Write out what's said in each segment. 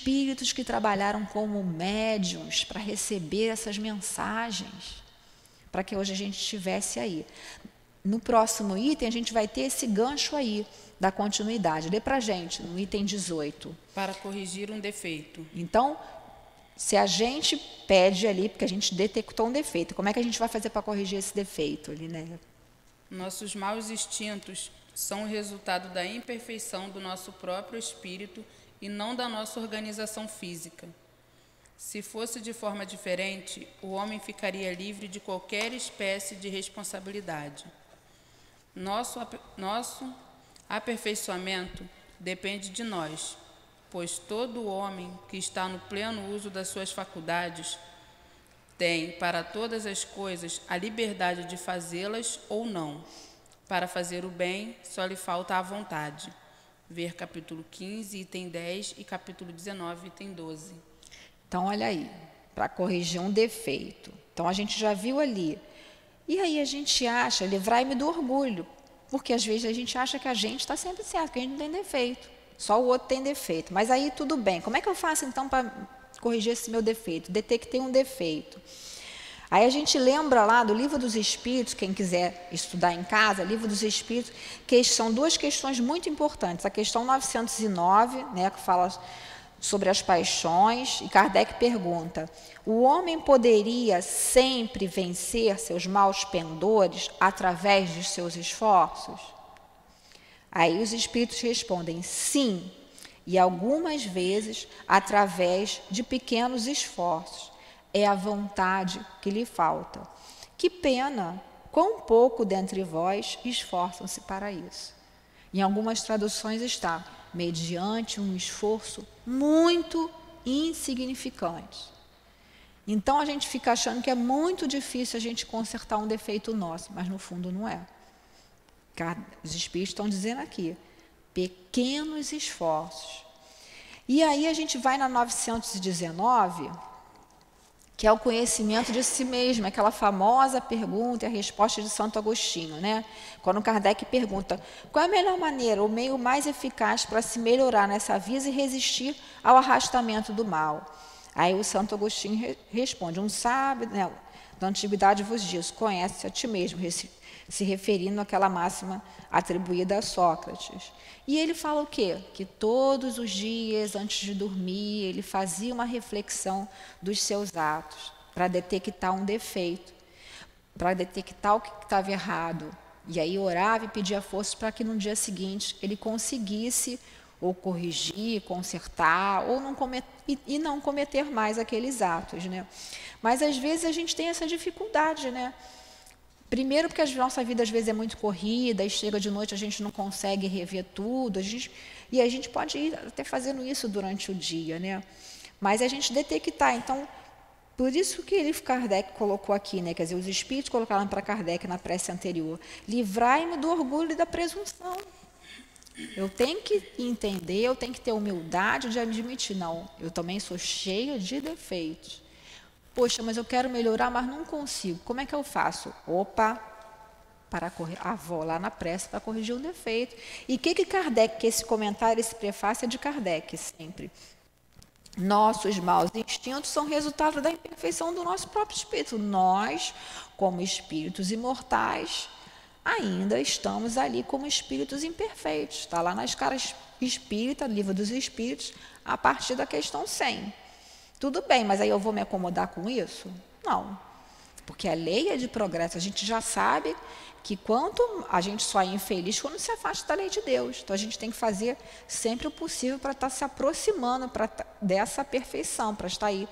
espíritos que trabalharam como médiuns para receber essas mensagens, para que hoje a gente estivesse aí. No próximo item, a gente vai ter esse gancho aí, da continuidade. Lê para a gente, no item 18. Para corrigir um defeito. Então, se a gente pede ali, porque a gente detectou um defeito, como é que a gente vai fazer para corrigir esse defeito ali, né? Nossos maus instintos são o resultado da imperfeição do nosso próprio espírito e não da nossa organização física. Se fosse de forma diferente, o homem ficaria livre de qualquer espécie de responsabilidade. Nosso aperfeiçoamento depende de nós, pois todo homem que está no pleno uso das suas faculdades tem, para todas as coisas, a liberdade de fazê-las ou não. Para fazer o bem, só lhe falta a vontade. Ver capítulo 15, item 10 e capítulo 19, item 12. Então, olha aí, para corrigir um defeito. Então, a gente já viu ali. E aí a gente acha, livrai-me do orgulho, porque às vezes a gente acha que a gente está sempre certo, que a gente não tem defeito, só o outro tem defeito. Mas aí tudo bem, como é que eu faço então para corrigir esse meu defeito? Detectei um defeito. Aí a gente lembra lá do Livro dos Espíritos, quem quiser estudar em casa, Livro dos Espíritos, que são duas questões muito importantes. A questão 909, né, que fala sobre as paixões, e Kardec pergunta: o homem poderia sempre vencer seus maus pendores através de seus esforços? Aí os espíritos respondem: sim, e algumas vezes através de pequenos esforços. É a vontade que lhe falta. Que pena, quão pouco dentre vós esforçam-se para isso. Em algumas traduções está: mediante um esforço muito insignificante. Então a gente fica achando que é muito difícil a gente consertar um defeito nosso, mas no fundo não é. Os espíritos estão dizendo aqui, pequenos esforços. E aí a gente vai na 919, que é o conhecimento de si mesmo, aquela famosa pergunta e a resposta de Santo Agostinho, né? Quando Kardec pergunta, qual é a melhor maneira, o meio mais eficaz para se melhorar nessa vida e resistir ao arrastamento do mal? Aí o Santo Agostinho responde, um sábio, né, da antiguidade vos diz, conhece a ti mesmo, se referindo àquela máxima atribuída a Sócrates. E ele fala o quê? Que todos os dias, antes de dormir, ele fazia uma reflexão dos seus atos, para detectar um defeito, para detectar o que estava errado. E aí orava e pedia força para que no dia seguinte ele conseguisse ou corrigir, consertar, ou não cometer mais aqueles atos, né? Mas às vezes a gente tem essa dificuldade, né? Primeiro porque a nossa vida às vezes é muito corrida, e chega de noite a gente não consegue rever tudo, e a gente pode ir até fazendo isso durante o dia, né? Mas a gente detectar, então, por isso que Kardec colocou aqui, né? Quer dizer, os espíritos colocaram para Kardec na prece anterior, livrai-me do orgulho e da presunção. Eu tenho que entender, eu tenho que ter humildade de admitir, não, eu também sou cheia de defeitos. Poxa, mas eu quero melhorar, mas não consigo. Como é que eu faço? Opa, vou lá na prece para corrigir um defeito. E o que Kardec, que esse comentário, esse prefácio é de Kardec sempre. Nossos maus instintos são resultado da imperfeição do nosso próprio espírito. Nós, como espíritos imortais, ainda estamos ali como espíritos imperfeitos. Está lá na escala espírita, Livro dos Espíritos, a partir da questão 100. Tudo bem, mas aí eu vou me acomodar com isso? Não, porque a lei é de progresso. A gente já sabe que quanto a gente só é infeliz quando se afasta da lei de Deus. Então a gente tem que fazer sempre o possível para estar se aproximando dessa perfeição, para estar aí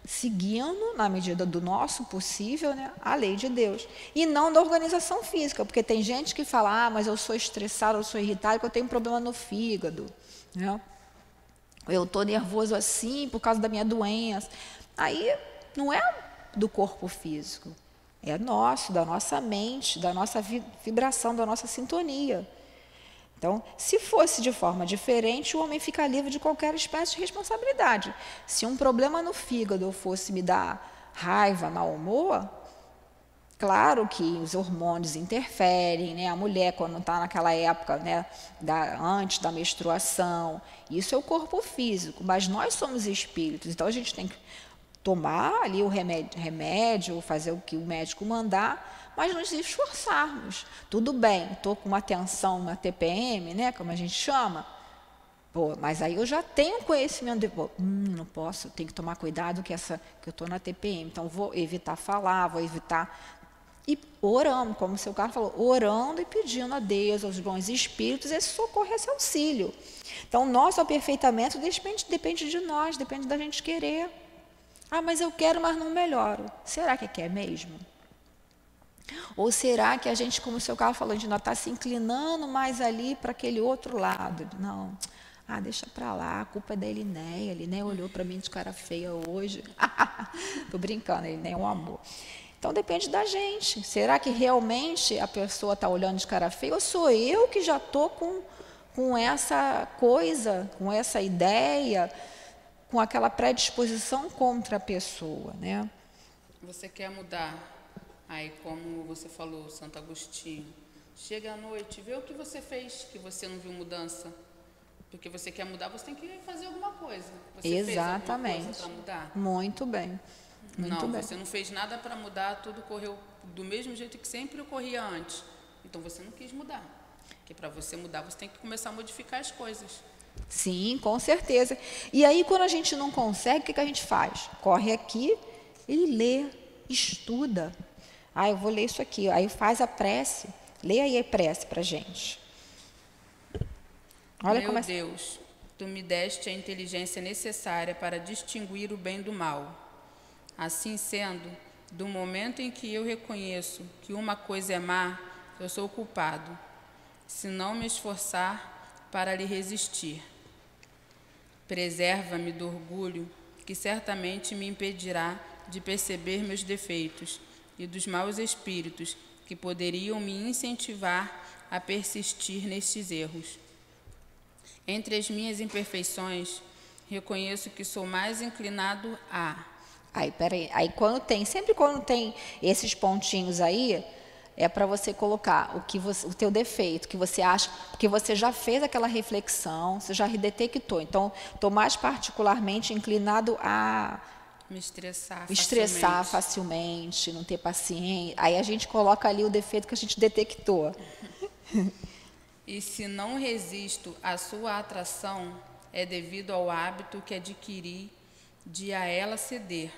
seguindo, na medida do nosso possível, né, a lei de Deus. E não da organização física, porque tem gente que fala, mas eu sou estressado, eu sou irritado, porque eu tenho um problema no fígado, né? Eu estou nervoso assim por causa da minha doença. Aí não é do corpo físico, é nosso, da nossa mente, da nossa vibração, da nossa sintonia. Então, se fosse de forma diferente, o homem fica livre de qualquer espécie de responsabilidade. Se um problema no fígado fosse me dar raiva, mau humor, Claro que os hormônios interferem, né? A mulher, quando está naquela época, né, antes da menstruação, isso é o corpo físico, mas nós somos espíritos, então a gente tem que tomar ali o remédio, fazer o que o médico mandar, mas nos esforçarmos. Tudo bem, estou com uma tensão, uma TPM, né, como a gente chama, pô, mas aí eu já tenho conhecimento de, não posso, tenho que tomar cuidado que eu estou na TPM, então vou evitar falar, vou evitar. E orando, como o seu Carlos falou, orando e pedindo a Deus, aos bons espíritos, esse socorro, esse auxílio. Então, nosso aperfeitamento depende de nós, depende da gente querer. Ah, mas eu quero, mas não melhoro. Será que quer mesmo? Ou será que a gente, como o seu Carlos falou, a gente ainda está se inclinando mais ali para aquele outro lado? Não, deixa para lá, a culpa é da Elinéia. A Elinéia olhou para mim de cara feia hoje. Estou brincando, Elinéia é um amor. Então, depende da gente. Será que realmente a pessoa está olhando de cara feia? Ou sou eu que já estou com essa coisa, com essa ideia, com aquela predisposição contra a pessoa, né? Você quer mudar? Aí, como você falou, Santo Agostinho, chega à noite, vê o que você fez, que você não viu mudança. Porque você quer mudar, você tem que fazer alguma coisa. Você Exatamente. fez alguma coisa para mudar? Muito bem. Muito bem. Você não fez nada para mudar, tudo correu do mesmo jeito que sempre ocorria antes. Então você não quis mudar. Porque para você mudar, você tem que começar a modificar as coisas. Sim, com certeza. E aí, quando a gente não consegue, o que a gente faz? Corre aqui e lê, estuda. Eu vou ler isso aqui. Aí faz a prece. Lê aí a prece para a gente. Olha Meu Deus, Tu me deste a inteligência necessária para distinguir o bem do mal. Assim sendo, do momento em que eu reconheço que uma coisa é má, eu sou culpado, se não me esforçar para lhe resistir. Preserva-me do orgulho, que certamente me impedirá de perceber meus defeitos, e dos maus espíritos, que poderiam me incentivar a persistir nestes erros. Entre as minhas imperfeições, reconheço que sou mais inclinado a... Peraí, sempre quando tem esses pontinhos aí, é para você colocar o teu defeito, que você acha, porque você já fez aquela reflexão, você já detectou. Então, estou mais particularmente inclinado a me estressar facilmente, não ter paciência. Aí a gente coloca ali o defeito que a gente detectou. E se não resisto à sua atração, é devido ao hábito que adquiri de a ela ceder.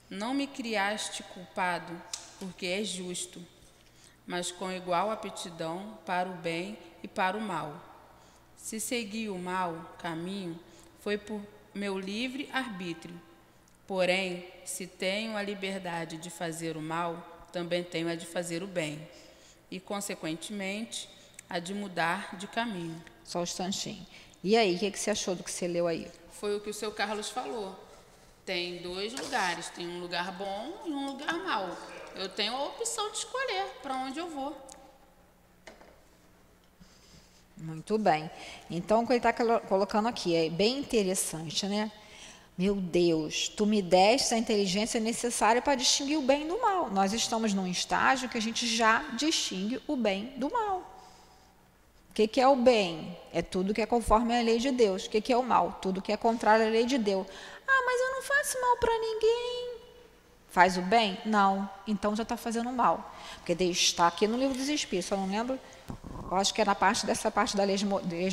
Não me criaste culpado, porque és justo, mas com igual aptidão para o bem e para o mal. Se segui o mau caminho, foi por meu livre arbítrio. Porém, se tenho a liberdade de fazer o mal, também tenho a de fazer o bem. E, consequentemente, a de mudar de caminho. Só um instantinho. E aí, o que você achou do que você leu aí? Foi o que o seu Carlos falou. Tem dois lugares, tem um lugar bom e um lugar mau. Eu tenho a opção de escolher para onde eu vou. Muito bem. Então, o que ele está colocando aqui é bem interessante, né? Meu Deus, tu me deste a inteligência necessária para distinguir o bem do mal. Nós estamos num estágio que a gente já distingue o bem do mal. O que é o bem? É tudo que é conforme a lei de Deus. O que é o mal? Tudo que é contrário à lei de Deus. Mas eu não faço mal para ninguém. Faz o bem? Não. Então já está fazendo mal. Porque está aqui no Livro dos Espíritos, só não lembro. Eu acho que é dessa parte da leis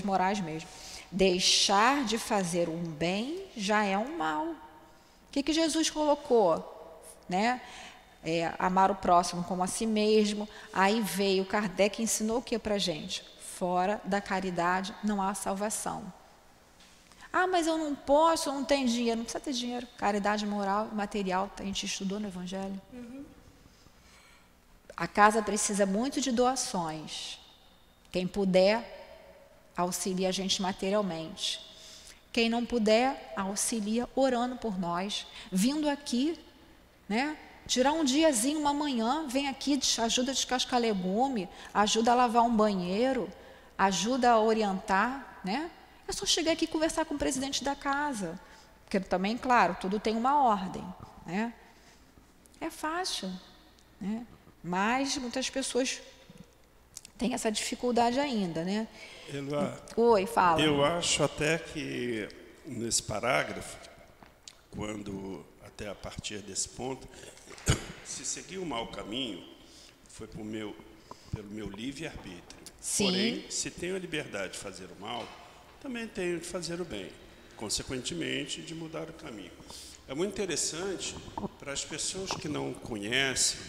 morais mesmo. Deixar de fazer um bem já é um mal. O que Jesus colocou? Né? Amar o próximo como a si mesmo. Aí veio Kardec e ensinou o que para a gente? Fora da caridade não há salvação. Mas eu não posso, eu não tenho dinheiro. Não precisa ter dinheiro. Caridade moral, material, a gente estudou no Evangelho. A casa precisa muito de doações. Quem puder, auxilia a gente materialmente. Quem não puder, auxilia orando por nós. Vindo aqui, né? Tirar um diazinho, uma manhã, vem aqui, ajuda a descascar legume, ajuda a lavar um banheiro, ajuda a orientar, né? É só chegar aqui e conversar com o presidente da casa. Porque também, claro, tudo tem uma ordem, né? É fácil, né? Mas muitas pessoas têm essa dificuldade ainda, né? Eloá, Oi, fala. eu acho até que nesse parágrafo, quando até a partir desse ponto, se seguir o mau caminho, foi pelo meu livre-arbítrio. Sim. Porém, se tenho a liberdade de fazer o mal, também tenho de fazer o bem. Consequentemente, de mudar o caminho. É muito interessante para as pessoas que não conhecem,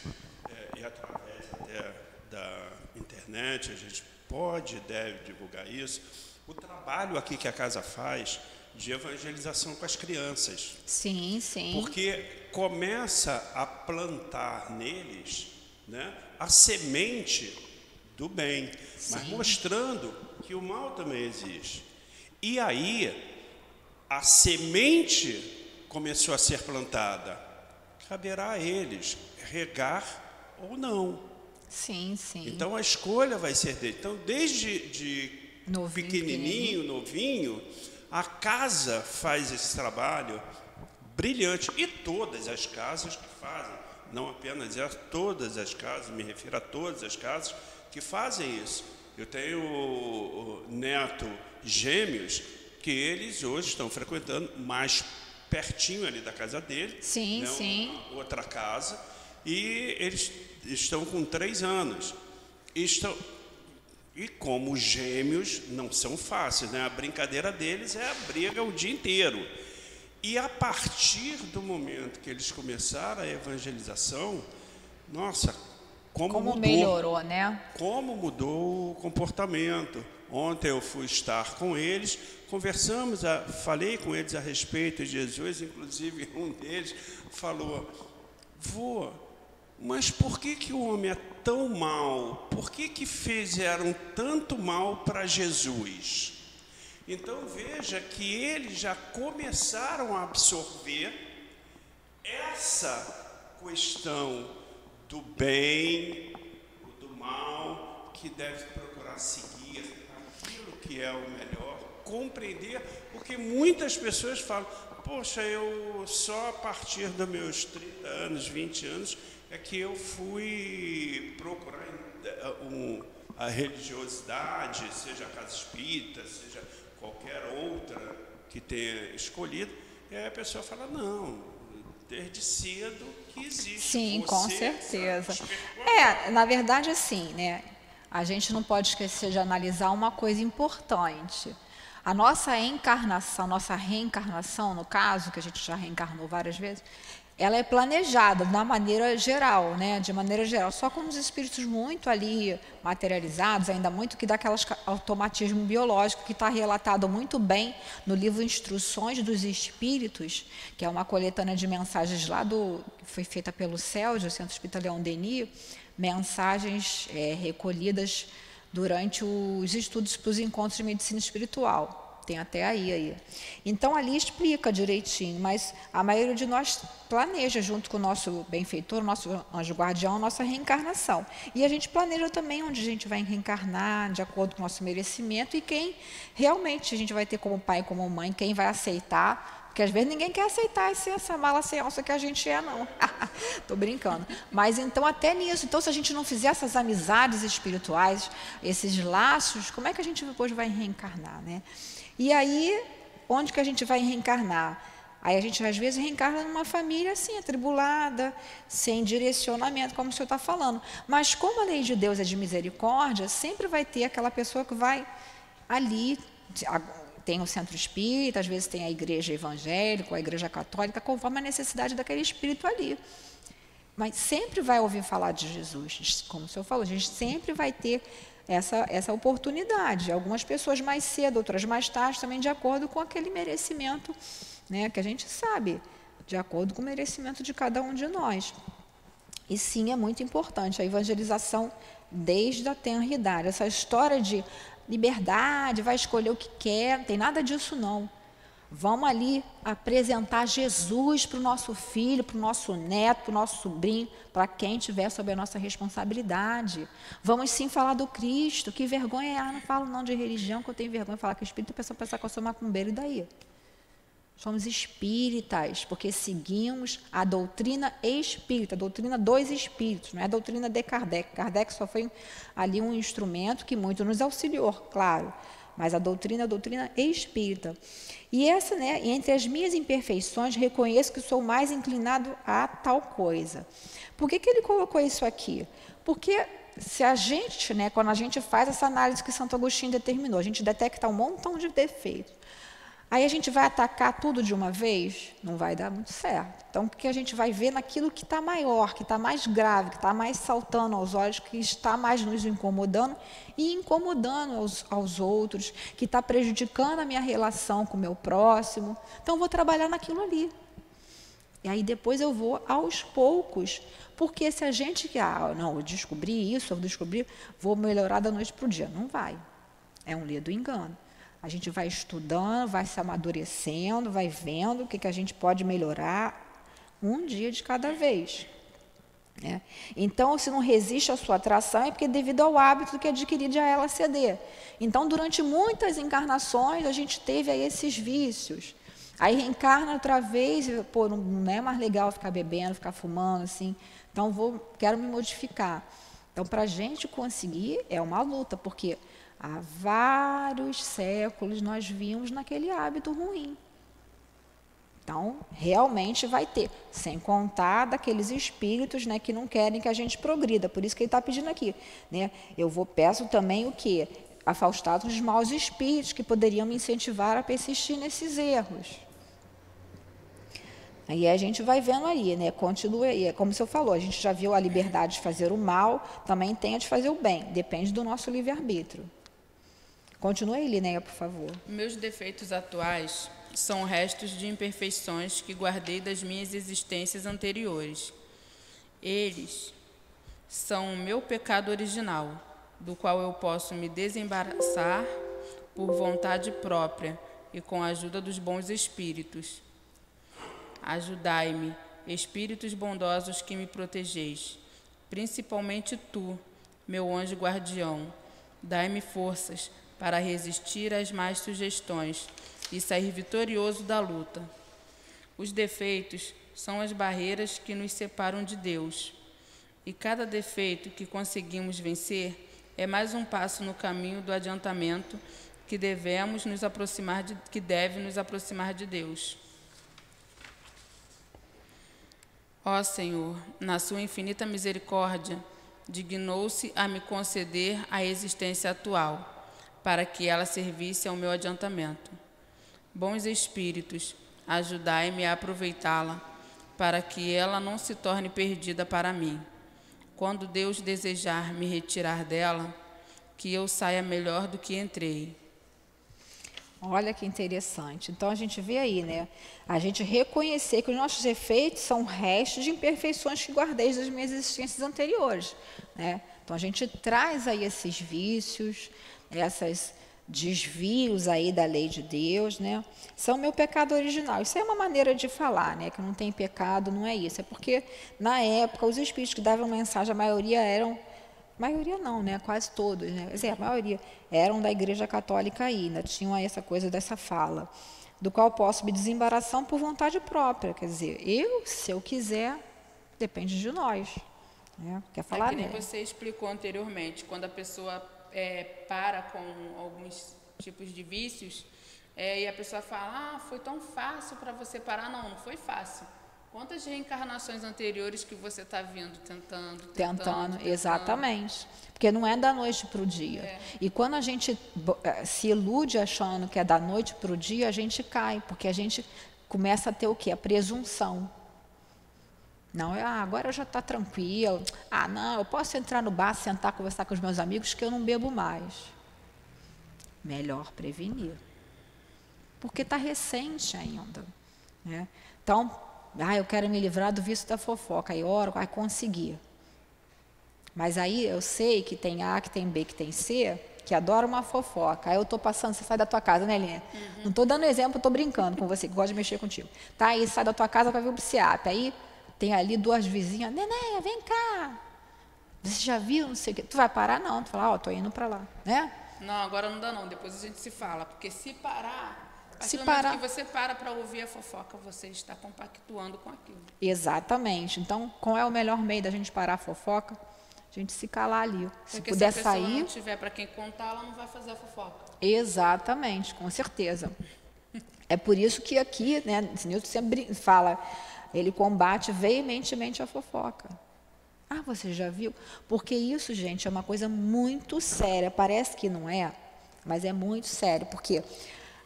e através até da internet, a gente pode e deve divulgar isso, o trabalho aqui que a casa faz de evangelização com as crianças. Sim, sim. Porque começa a plantar neles, né, a semente do bem, mas Sim. mostrando que o mal também existe. E aí, a semente começou a ser plantada. Caberá a eles regar ou não. Sim, sim. Então, a escolha vai ser dele. Então, desde Novinho, pequenininho, novinho, a casa faz esse trabalho brilhante. E todas as casas que fazem, não apenas todas as casas, me refiro a todas as casas que fazem isso. Eu tenho neto gêmeos que eles hoje estão frequentando mais pertinho ali da casa dele. Sim, né, sim. uma outra casa, e eles estão com 3 anos. E como gêmeos não são fáceis, né? A brincadeira deles é a briga o dia inteiro. E a partir do momento que eles começaram a evangelização, nossa, como mudou, melhorou, né? como mudou o comportamento. Ontem eu fui estar com eles, conversamos, falei com eles a respeito de Jesus, inclusive um deles falou: vô, mas por que o homem é tão mau? Por que fizeram tanto mal para Jesus? Então veja que eles já começaram a absorver essa questão do bem, do mal, que deve procurar seguir aquilo que é o melhor, compreender, porque muitas pessoas falam: poxa, eu só a partir dos meus 30 anos, 20 anos, é que eu fui procurar a religiosidade, seja a casa espírita, seja qualquer outra que tenha escolhido. E aí a pessoa fala: não, desde cedo que existe. Sim, você, com certeza. sabe, Na verdade, assim, né? A gente não pode esquecer de analisar uma coisa importante. A nossa encarnação, nossa reencarnação, no caso, que a gente já reencarnou várias vezes, ela é planejada da maneira geral, né? De maneira geral, só com os espíritos muito ali materializados, ainda muito que dá aqueles automatismo biológico que está relatado muito bem no livro Instruções dos Espíritos, que é uma coletânea de mensagens lá que foi feita pelo CELD, o Centro Espírita Leon Denis, mensagens recolhidas durante os estudos para os encontros de medicina espiritual. Tem até aí. Então, ali explica direitinho, mas a maioria de nós planeja, junto com o nosso benfeitor, o nosso anjo guardião, a nossa reencarnação. E a gente planeja também onde a gente vai reencarnar, de acordo com o nosso merecimento, e quem realmente a gente vai ter como pai e como mãe, quem vai aceitar. Porque às vezes ninguém quer aceitar essa mala sem alça que a gente é, não. Estou brincando. Mas então, até nisso, então, se a gente não fizer essas amizades espirituais, esses laços, como é que a gente depois vai reencarnar, né? E aí, onde que a gente vai reencarnar? Aí a gente, às vezes, reencarna numa família assim, atribulada, sem direcionamento, como o senhor está falando. Mas como a lei de Deus é de misericórdia, sempre vai ter aquela pessoa que vai ali. Tem o centro espírita, às vezes tem a igreja evangélica, a igreja católica, conforme a necessidade daquele espírito ali. Mas sempre vai ouvir falar de Jesus, como o senhor falou, a gente sempre vai ter essa oportunidade. Algumas pessoas mais cedo, outras mais tarde, também de acordo com aquele merecimento, né, que a gente sabe, de acordo com o merecimento de cada um de nós. E sim, é muito importante a evangelização desde a tenra idade. Essa história de liberdade, vai escolher o que quer, não tem nada disso não. Vamos ali apresentar Jesus para o nosso filho, para o nosso neto, para o nosso sobrinho, para quem estiver sob a nossa responsabilidade. Vamos sim falar do Cristo. Que vergonha não falo não de religião, que eu tenho vergonha de falar que o Espírito, a pessoa pensa que eu sou macumbeiro, e daí? Somos espíritas, porque seguimos a doutrina espírita, a doutrina dos espíritos, não é a doutrina de Kardec. Kardec só foi ali um instrumento que muito nos auxiliou, claro, mas a doutrina é a doutrina espírita. E essa, né, entre as minhas imperfeições, reconheço que sou mais inclinado a tal coisa. Por que ele colocou isso aqui? Porque se a gente, né, quando a gente faz essa análise que Santo Agostinho determinou, a gente detecta um montão de defeitos. Aí a gente vai atacar tudo de uma vez? Não vai dar muito certo. Então, porque a gente vai ver naquilo que está maior, que está mais grave, que está mais saltando aos olhos, que está mais nos incomodando e incomodando aos outros, que está prejudicando a minha relação com o meu próximo. Então, eu vou trabalhar naquilo ali. E aí depois eu vou aos poucos, porque se a gente, não, eu descobri isso, vou melhorar da noite para o dia. Não vai. É um ledo engano. A gente vai estudando, vai se amadurecendo, vai vendo o que a gente pode melhorar um dia de cada vez. Né? Então, se não resiste à sua atração, é porque devido ao hábito que adquiri de a ela ceder. Então, durante muitas encarnações, a gente teve aí esses vícios. Aí reencarna outra vez, pô, não é mais legal ficar bebendo, ficar fumando, assim. Então, quero me modificar. Então, para a gente conseguir, é uma luta, porque há vários séculos nós vimos naquele hábito ruim. Então, realmente vai ter, sem contar daqueles espíritos, né, que não querem que a gente progrida. Por isso que ele está pedindo aqui. Né? Peço também o quê? Afastados dos maus espíritos que poderiam me incentivar a persistir nesses erros. Aí a gente vai vendo ali, né? Continua aí. Como o senhor falou, a gente já viu a liberdade de fazer o mal, também tem a de fazer o bem. Depende do nosso livre-arbítrio. Continue aí, Linéia, por favor. Meus defeitos atuais são restos de imperfeições que guardei das minhas existências anteriores. Eles são o meu pecado original, do qual eu posso me desembaraçar por vontade própria e com a ajuda dos bons espíritos. Ajudai-me, espíritos bondosos que me protegeis, principalmente tu, meu anjo guardião. Dai-me forças para resistir às más sugestões e sair vitorioso da luta. Os defeitos são as barreiras que nos separam de Deus, e cada defeito que conseguimos vencer é mais um passo no caminho do adiantamento que deve nos aproximar de Deus. Ó Senhor, na sua infinita misericórdia, dignou-se a me conceder a existência atual, para que ela servisse ao meu adiantamento. Bons espíritos, ajudai-me a aproveitá-la, para que ela não se torne perdida para mim. Quando Deus desejar me retirar dela, que eu saia melhor do que entrei. Olha que interessante. Então, a gente vê aí, né? A gente reconhecer que os nossos efeitos são restos de imperfeições que guardei das minhas existências anteriores, né? Então, a gente traz aí esses vícios, esses desvios aí da lei de Deus, né? São meu pecado original. Isso é uma maneira de falar, né? Que não tem pecado, não é isso. É porque, na época, os espíritos que davam mensagem, a maioria não, né? Quase todos, né? Quer dizer, a maioria eram da Igreja Católica ainda, tinham essa coisa dessa fala, do qual posso me desembaraçar por vontade própria. Quer dizer, se eu quiser, depende de nós. Né? Quer falar, que nem né? você explicou anteriormente, quando a pessoa para com alguns tipos de vícios, e a pessoa fala, foi tão fácil para você parar. Não foi fácil. Quantas reencarnações anteriores que você está vindo tentando, exatamente. Porque não é da noite para o dia. E quando a gente se ilude achando que é da noite para o dia, a gente cai, porque a gente começa a ter o quê? A presunção. Não, agora já está tranquilo. Não, eu posso entrar no bar, sentar, conversar com os meus amigos, que eu não bebo mais. Melhor prevenir. Porque está recente ainda. Né? Então, eu quero me livrar do vício da fofoca. Aí oro, vai conseguir. Mas aí eu sei que tem A, que tem B, que tem C, que adora uma fofoca. Aí eu estou passando, você sai da tua casa, né, Linha? Não estou dando exemplo, estou brincando com você, que gosta de mexer contigo. Tá, aí sai da tua casa para ver o psiquiatra. Aí tem ali duas vizinhas, Nenéia, vem cá. Você já viu, não sei o quê. Tu vai parar? Não. Tu fala, estou indo para lá, né? Não, agora não dá não, depois a gente se fala. Porque se parar, Se do parar... momento que você para ouvir a fofoca, você está compactuando com aquilo. Exatamente. Então, qual é o melhor meio da gente parar a fofoca? A gente se calar ali. Se Porque puder se a pessoa sair... não tiver para quem contar, ela não vai fazer a fofoca. Exatamente, com certeza. É por isso que aqui, né, Newton sempre fala, ele combate veementemente a fofoca. Ah, você já viu? Porque isso, gente, é uma coisa muito séria. Parece que não é, mas é muito sério. Porque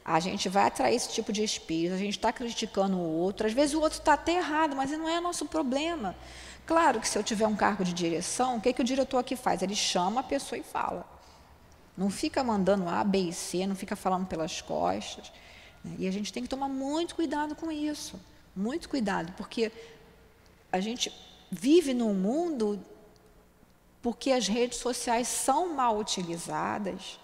a gente vai atrair esse tipo de espírito, a gente está criticando o outro. Às vezes o outro está até errado, mas não é nosso problema. Claro que se eu tiver um cargo de direção, o que o diretor aqui faz? Ele chama a pessoa e fala. Não fica mandando A, B e C, não fica falando pelas costas. E a gente tem que tomar muito cuidado com isso. Muito cuidado, porque a gente vive num mundo porque as redes sociais são mal utilizadas.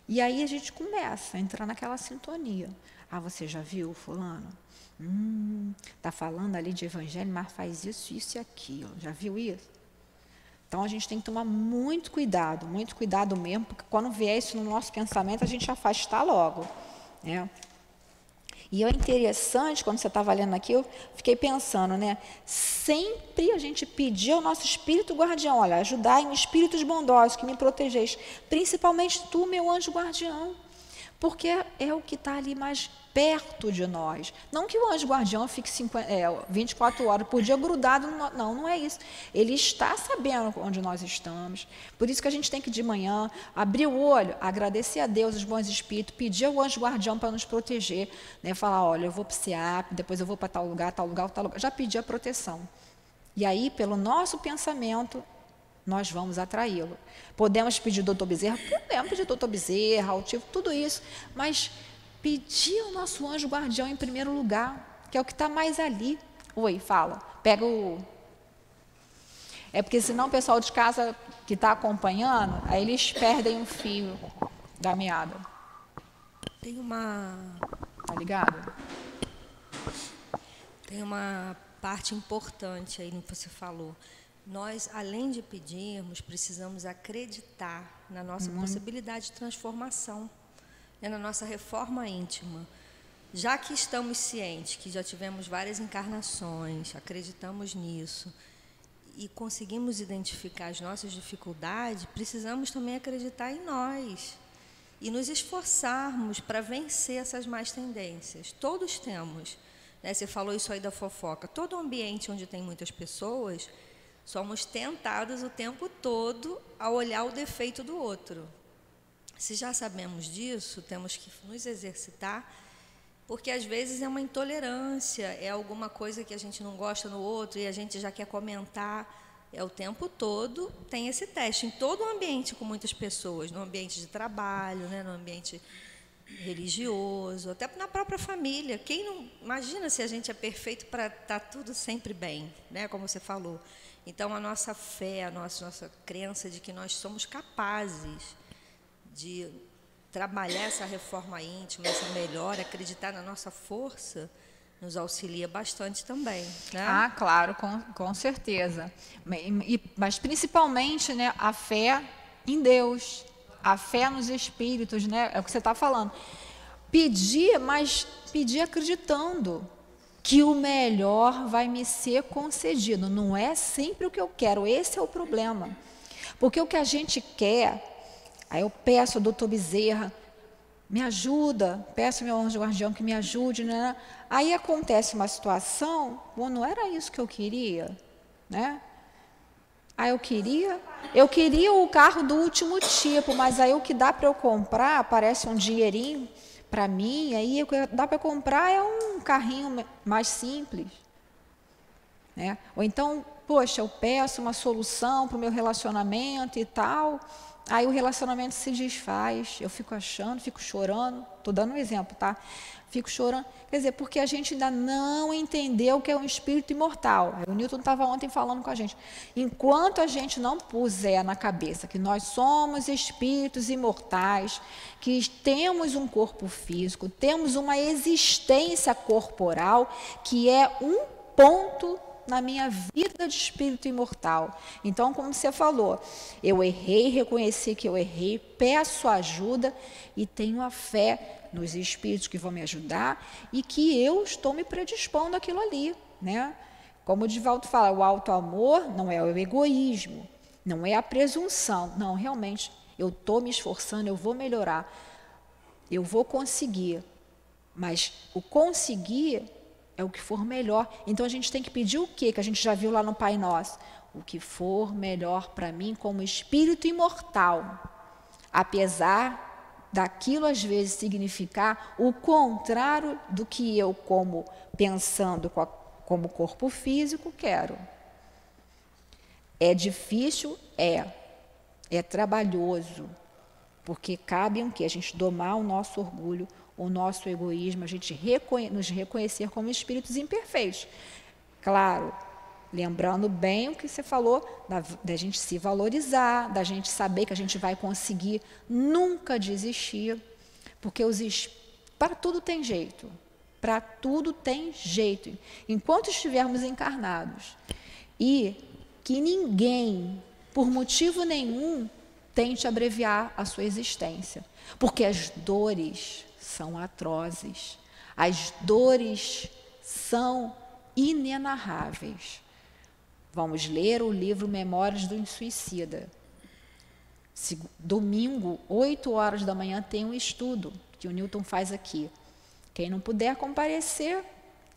E aí a gente começa a entrar naquela sintonia. Ah, você já viu fulano? Está falando ali de evangelho, mas faz isso, isso e aquilo. Já viu isso? Então, a gente tem que tomar muito cuidado mesmo, porque quando vier isso no nosso pensamento, a gente afastar logo, né? E é interessante, quando você estava lendo aqui, eu fiquei pensando, né? Sempre a gente pedir ao nosso espírito guardião, olha, ajudai-me, espíritos bondosos, que me protegeis, principalmente tu, meu anjo guardião, porque é o que está ali mais perto de nós. Não que o anjo guardião fique 24 horas por dia grudado, não é isso. Ele está sabendo onde nós estamos. Por isso que a gente tem que, de manhã, abrir o olho, agradecer a Deus, os bons espíritos, pedir ao anjo guardião para nos proteger, né? Falar, olha, eu vou para o CIAP, depois eu vou para tal lugar, tal lugar, tal lugar. Já pedi a proteção. E aí, pelo nosso pensamento, nós vamos atraí-lo. Podemos pedir doutor Bezerra? Podemos pedir doutor Bezerra, altivo, tudo isso, mas pedir ao nosso anjo guardião em primeiro lugar, que é o que está mais ali. Oi, fala. Pega o... É porque senão o pessoal de casa que está acompanhando, aí eles perdem o fio da meada. Tem uma... Tá ligado? Tem uma parte importante aí no que você falou. Nós, além de pedirmos, precisamos acreditar na nossa possibilidade de transformação, né, na nossa reforma íntima. Já que estamos cientes que já tivemos várias encarnações, acreditamos nisso, e conseguimos identificar as nossas dificuldades, precisamos também acreditar em nós e nos esforçarmos para vencer essas más tendências. Todos temos, né? Você falou isso aí da fofoca. Todo ambiente onde tem muitas pessoas, somos tentados o tempo todo a olhar o defeito do outro. Se já sabemos disso, temos que nos exercitar, porque às vezes é uma intolerância, é alguma coisa que a gente não gosta no outro e a gente já quer comentar. É o tempo todo, tem esse teste, em todo o ambiente com muitas pessoas, no ambiente de trabalho, né, no ambiente religioso, até na própria família. Quem não, imagina se a gente é perfeito para estar tudo sempre bem, né, como você falou. Então, a nossa fé, a nossa crença de que nós somos capazes de trabalhar essa reforma íntima, essa melhora, acreditar na nossa força, nos auxilia bastante também, né? Ah, claro, com certeza. Mas principalmente, né, a fé em Deus, a fé nos espíritos, né? É o que você está falando. Pedir, mas pedir acreditando que o melhor vai me ser concedido. Não é sempre o que eu quero, esse é o problema. Porque o que a gente quer, aí eu peço ao doutor Bezerra, me ajuda, peço ao meu anjo guardião que me ajude, né? Aí acontece uma situação, bom, não era isso que eu queria, né? Aí eu queria o carro do último tipo, mas aí o que dá para eu comprar, aparece um dinheirinho para mim, aí o que dá para comprar é um carrinho mais simples, né? Ou então, poxa, eu peço uma solução para o meu relacionamento e tal, aí o relacionamento se desfaz, eu fico achando, fico chorando, estou dando um exemplo, tá? Fico chorando, quer dizer, porque a gente ainda não entendeu o que é um espírito imortal. O Newton estava ontem falando com a gente. Enquanto a gente não puser na cabeça que nós somos espíritos imortais, que temos um corpo físico, temos uma existência corporal que é um ponto na minha vida de espírito imortal. Então, como você falou, eu errei, reconheci que eu errei, peço ajuda e tenho a fé nos espíritos que vão me ajudar e que eu estou me predispondo àquilo ali, né? Como o Divaldo fala, o auto-amor não é o egoísmo, não é a presunção. Não, realmente, eu estou me esforçando, eu vou melhorar, eu vou conseguir. Mas o conseguir é o que for melhor. Então, a gente tem que pedir o quê? Que a gente já viu lá no Pai Nosso. O que for melhor para mim como espírito imortal. Apesar daquilo, às vezes, significar o contrário do que eu, como pensando como corpo físico, quero. É difícil? É trabalhoso, porque cabe o quê? A gente domar o nosso orgulho, o nosso egoísmo, a gente nos reconhecer como espíritos imperfeitos. Claro, lembrando bem o que você falou, da gente se valorizar, da gente saber que a gente vai conseguir nunca desistir, porque para tudo tem jeito. Para tudo tem jeito. Enquanto estivermos encarnados. E que ninguém, por motivo nenhum, tente abreviar a sua existência. Porque as dores são atrozes. As dores são inenarráveis. Vamos ler o livro Memórias do Suicida. Domingo, 8 horas da manhã, tem um estudo que o Newton faz aqui. Quem não puder comparecer,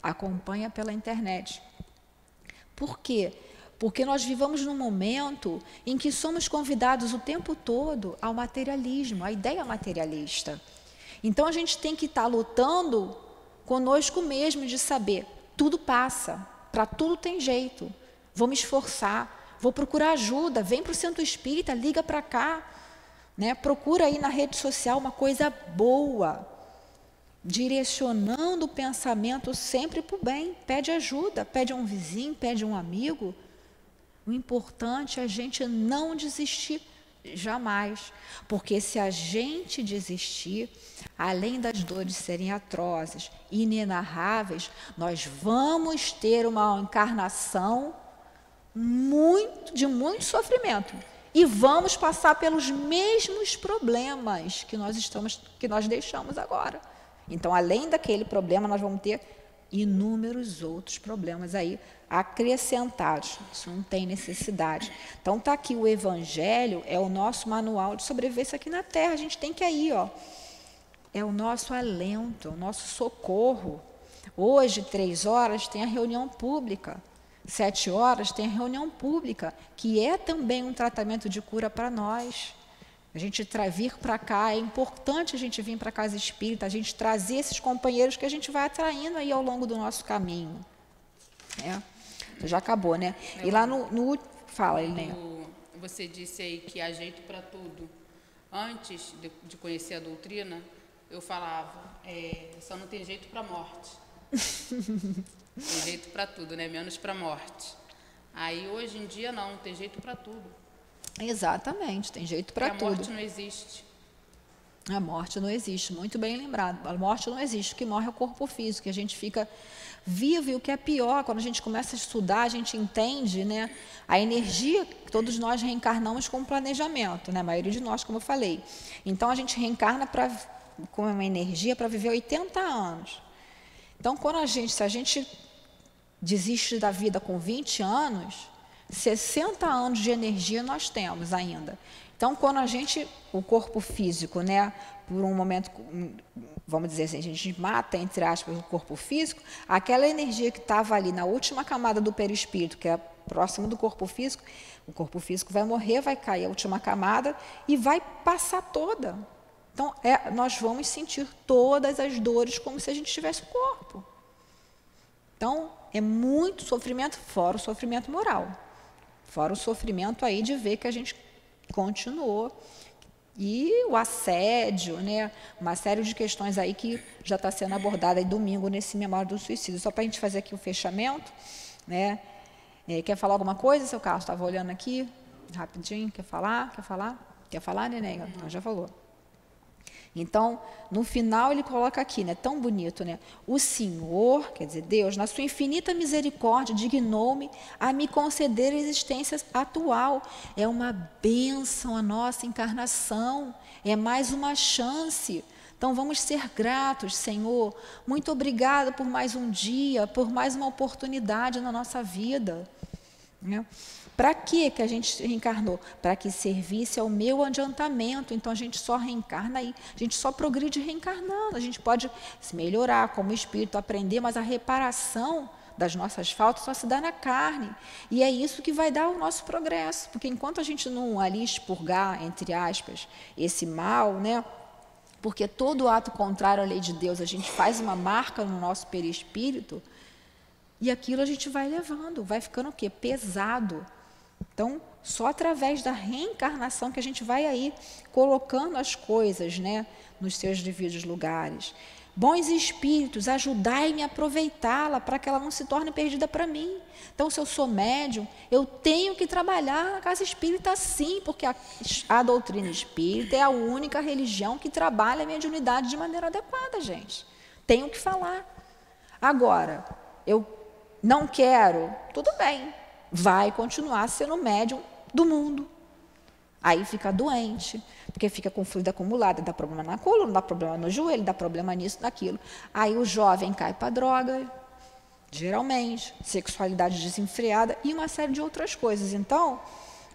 acompanha pela internet. Por quê? Porque nós vivamos num momento em que somos convidados o tempo todo ao materialismo, à ideia materialista. Então, a gente tem que estar lutando conosco mesmo de saber, tudo passa, para tudo tem jeito, vou me esforçar, vou procurar ajuda, vem para o centro espírita, liga para cá, né? Procura aí na rede social uma coisa boa, direcionando o pensamento sempre para o bem. Pede ajuda, pede a um vizinho, pede a um amigo. O importante é a gente não desistir jamais, porque se a gente desistir, além das dores serem atrozes, inenarráveis, nós vamos ter uma encarnação de muito sofrimento e vamos passar pelos mesmos problemas que nós deixamos agora. Então, além daquele problema, nós vamos ter inúmeros outros problemas aí acrescentados. Isso não tem necessidade. Então, está aqui o Evangelho, é o nosso manual de sobrevivência aqui na Terra. A gente tem que ir, ó. É o nosso alento, o nosso socorro. Hoje, 3 horas, tem a reunião pública. 7 horas, tem a reunião pública, que é também um tratamento de cura para nós. A gente vir para cá, é importante a gente vir para a casa espírita, a gente trazer esses companheiros que a gente vai atraindo aí ao longo do nosso caminho. Já acabou, né? E lá no fala, Helena. Você disse aí que há jeito para tudo. Antes de conhecer a doutrina, eu falava, só não tem jeito para a morte. Tem jeito para tudo, né? Menos para a morte. Aí, hoje em dia, não tem jeito para tudo. Exatamente, tem jeito para tudo. A morte não existe. A morte não existe, muito bem lembrado. A morte não existe, o que morre é o corpo físico, que a gente fica vivo, e o que é pior, quando a gente começa a estudar, a gente entende, né, a energia que todos nós reencarnamos com planejamento, né, a maioria de nós, como eu falei. Então, a gente reencarna com uma energia para viver 80 anos. Então, se a gente desiste da vida com 20 anos, 60 anos de energia nós temos ainda. Então, quando o corpo físico, né, por um momento, vamos dizer assim, a gente mata, entre aspas, o corpo físico, aquela energia que estava ali na última camada do perispírito, que é próximo do corpo físico, o corpo físico vai morrer, vai cair a última camada e vai passar toda. Então, nós vamos sentir todas as dores como se a gente tivesse o corpo. Então, é muito sofrimento, fora o sofrimento moral. Fora o sofrimento aí de ver que a gente continuou. E o assédio, né? Uma série de questões aí que já está sendo abordada aí domingo nesse Memória do Suicídio. Só para a gente fazer aqui o fechamento, né? Quer falar alguma coisa, seu Carlos? Estava olhando aqui, rapidinho. Quer falar? Quer falar, Neném? Então, já falou. Então, no final ele coloca aqui, né, tão bonito, né? O Senhor, quer dizer, Deus, na sua infinita misericórdia, dignou-me a me conceder a existência atual. É uma bênção a nossa encarnação, é mais uma chance. Então, vamos ser gratos, Senhor. Muito obrigada por mais um dia, por mais uma oportunidade na nossa vida, né? Para que a gente reencarnou? Para que servisse ao meu adiantamento. Então, a gente só reencarna aí. A gente só progride reencarnando. A gente pode se melhorar como espírito, aprender, mas a reparação das nossas faltas só se dá na carne. E é isso que vai dar o nosso progresso. Porque enquanto a gente não ali expurgar, entre aspas, esse mal, né? Porque todo ato contrário à lei de Deus, a gente faz uma marca no nosso perispírito, e aquilo a gente vai levando, vai ficando o quê? Pesado. Então, só através da reencarnação que a gente vai aí colocando as coisas, né, nos seus devidos lugares. Bons espíritos, ajudai-me a aproveitá-la para que ela não se torne perdida para mim. Então, se eu sou médium, eu tenho que trabalhar na casa espírita sim, porque a doutrina espírita é a única religião que trabalha a mediunidade de maneira adequada, gente. Tenho que falar. Agora, eu não quero, tudo bem, vai continuar sendo médium do mundo. Aí fica doente, porque fica com fluido acumulado, dá problema na coluna, dá problema no joelho, dá problema nisso, naquilo. Aí o jovem cai para a droga, geralmente, sexualidade desenfreada e uma série de outras coisas. Então,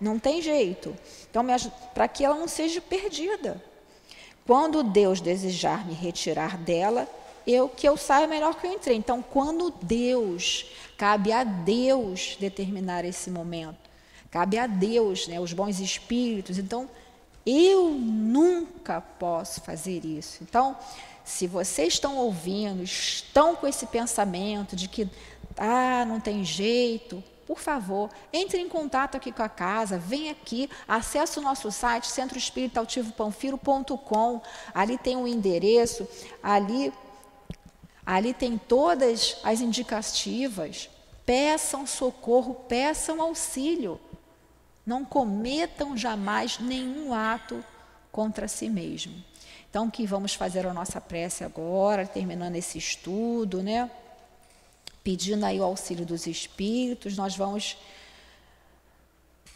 não tem jeito. Então, para que ela não seja perdida. Quando Deus desejar me retirar dela, que eu saia melhor que eu entrei. Então, quando Deus, cabe a Deus determinar esse momento. Cabe a Deus, né, os bons espíritos. Então, eu nunca posso fazer isso. Então, se vocês estão ouvindo, estão com esse pensamento de que não tem jeito, por favor, entre em contato aqui com a casa, vem aqui, acesse o nosso site, centroespiritautivopanfiro.com. Ali tem um endereço, ali tem todas as indicativas. Peçam socorro, peçam auxílio. Não cometam jamais nenhum ato contra si mesmo. Então, que vamos fazer a nossa prece agora, terminando esse estudo, né? Pedindo aí o auxílio dos espíritos, nós vamos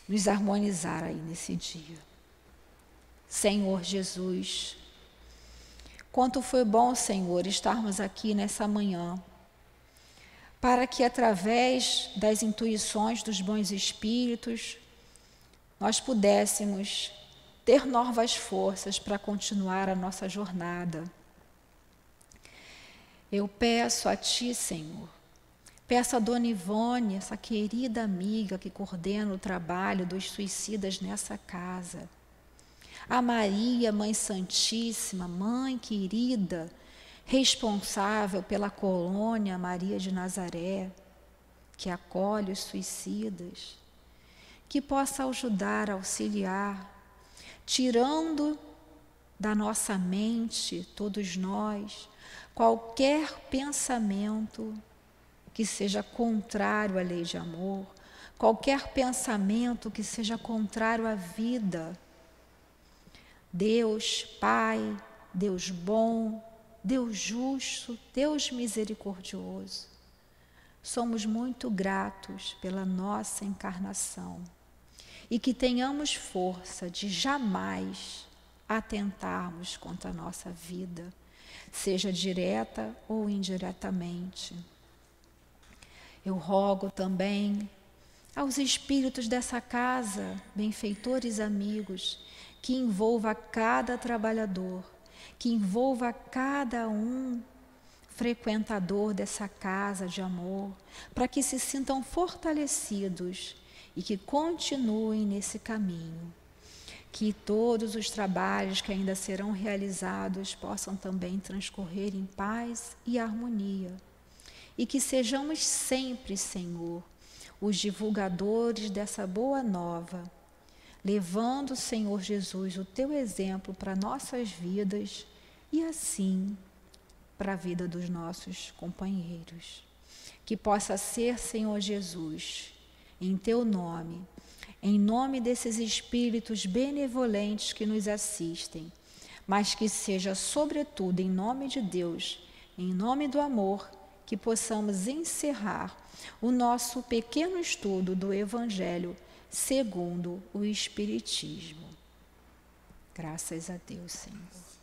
nos harmonizar aí nesse dia. Senhor Jesus, quanto foi bom, Senhor, estarmos aqui nessa manhã, para que através das intuições dos bons espíritos, nós pudéssemos ter novas forças para continuar a nossa jornada. Eu peço a Ti, Senhor, peço a Dona Ivone, essa querida amiga que coordena o trabalho dos suicidas nessa casa, a Maria, Mãe Santíssima, Mãe querida, responsável pela colônia Maria de Nazaré, que acolhe os suicidas, que possa ajudar, auxiliar, tirando da nossa mente, todos nós, qualquer pensamento que seja contrário à lei de amor, qualquer pensamento que seja contrário à vida. Deus Pai, Deus bom, Deus justo, Deus misericordioso, somos muito gratos pela nossa encarnação. E que tenhamos força de jamais atentarmos contra a nossa vida, seja direta ou indiretamente. Eu rogo também aos espíritos dessa casa, benfeitores amigos, que envolva cada trabalhador, que envolva cada um frequentador dessa casa de amor, para que se sintam fortalecidos e que continuem nesse caminho. Que todos os trabalhos que ainda serão realizados possam também transcorrer em paz e harmonia. E que sejamos sempre, Senhor, os divulgadores dessa boa nova, levando, Senhor Jesus, o Teu exemplo para nossas vidas e assim para a vida dos nossos companheiros. Que possa ser, Senhor Jesus, em Teu nome, em nome desses espíritos benevolentes que nos assistem, mas que seja, sobretudo, em nome de Deus, em nome do amor, que possamos encerrar o nosso pequeno estudo do Evangelho segundo o Espiritismo. Graças a Deus, Senhor.